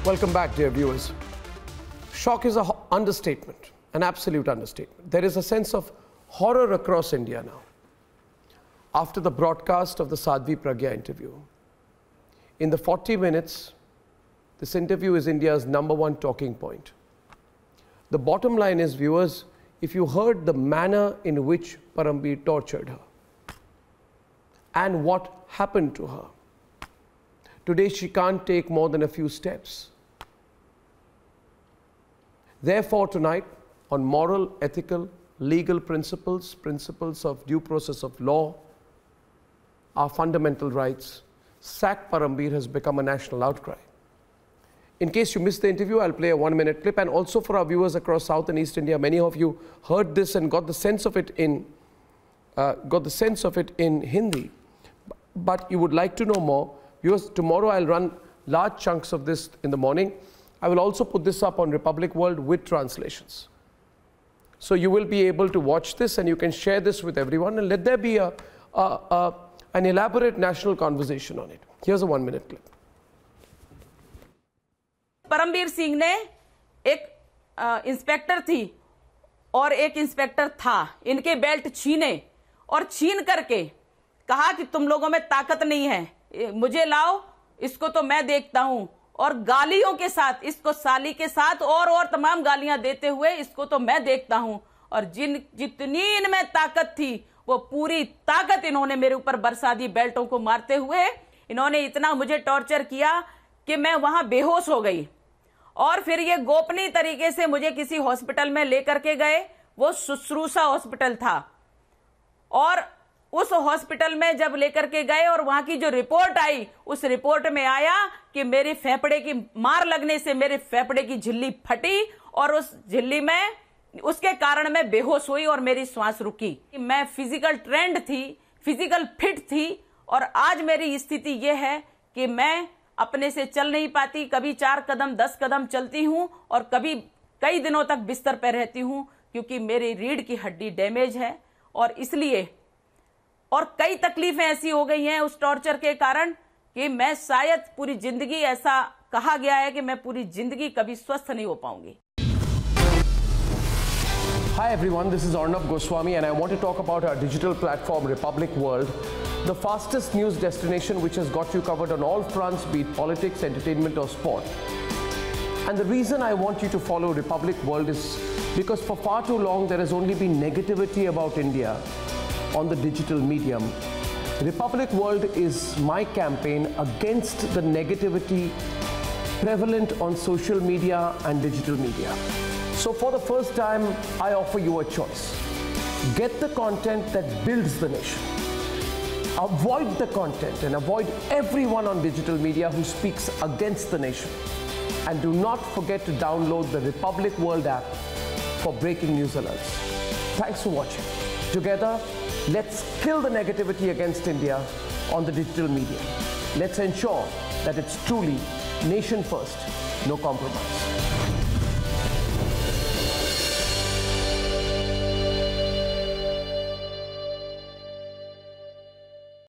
Welcome back, dear viewers. Shock is an understatement, an absolute understatement. There is a sense of horror across India now. After the broadcast of the Sadhvi Pragya interview, in the 40 minutes, this interview is India's #1 talking point. The bottom line is, viewers, if you heard the manner in which Parambir tortured her and what happened to her, today she can't take more than a few steps. Therefore, tonight, on moral, ethical, legal principles, principles of due process of law, our fundamental rights, Sack Parambir has become a national outcry. In case you missed the interview, I'll play a 1-minute clip, and also for our viewers across South and East India, many of you heard this and got the sense of it in Hindi, but you would like to know more. Viewers, tomorrow I'll run large chunks of this in the morning. I will also put this up on Republic World with translations. So you will be able to watch this and you can share this with everyone and let there be an elaborate national conversation on it. Here's a 1-minute clip. Parambir Singh ने एक inspector थी और एक inspector था, इनके belt छीने और छीन करके कहा कि तुम लोगों में ताकत नहीं है, मुझे लाओ, इसको तो मैं देखता हूं, और गालियों के साथ, इसको साली के साथ और तमाम गालियां देते हुए इसको तो मैं देखता हूं, और जितनी इनमें ताकत थी वो पूरी ताकत इन्होंने मेरे ऊपर बरसा दी बेल्टों को मारते हुए। इन्होंने इतना मुझे टॉर्चर किया कि मैं वहां बेहोश हो गई, और फिर ये गोपनीय तरीके से मुझे किसी हॉस्पिटल में लेकर के गए। वो शुश्रूषा हॉस्पिटल था, और उस हॉस्पिटल में जब लेकर के गए और वहां की जो रिपोर्ट आई, उस रिपोर्ट में आया कि मेरे फेफड़े की मार लगने से मेरे फेफड़े की झिल्ली फटी और उस झिल्ली में उसके कारण मैं बेहोश हुई और मेरी श्वास रुकी। मैं फिजिकल ट्रेंड थी, फिजिकल फिट थी, और आज मेरी स्थिति यह है कि मैं अपने से चल नहीं पाती, कभी 4 कदम 10 कदम चलती हूं और कभी कई दिनों तक बिस्तर पर रहती हूं, क्योंकि मेरी रीढ़ की हड्डी डैमेज है। और इसलिए और कई तकलीफें ऐसी हो गई हैं उस टॉर्चर के कारण कि मैं शायद पूरी जिंदगी, ऐसा कहा गया है कि मैं पूरी जिंदगी कभी स्वस्थ नहीं हो पाऊंगी। Hi everyone, this is Arnab Goswami and I want to talk about our digital platform Republic World, the fastest news destination which has got you covered on all fronts, be it politics, entertainment or sport. And the reason I want you to follow Republic World is because for far too long there has only been negativity about India on the digital medium. Republic World is my campaign against the negativity prevalent on social media and digital media. So for the first time, I offer you a choice. Get the content that builds the nation. Avoid the content and avoid everyone on digital media who speaks against the nation. And do not forget to download the Republic World app for breaking news alerts. Thanks for watching. Together, let's kill the negativity against India on the digital media. Let's ensure that it's truly nation first, no compromise.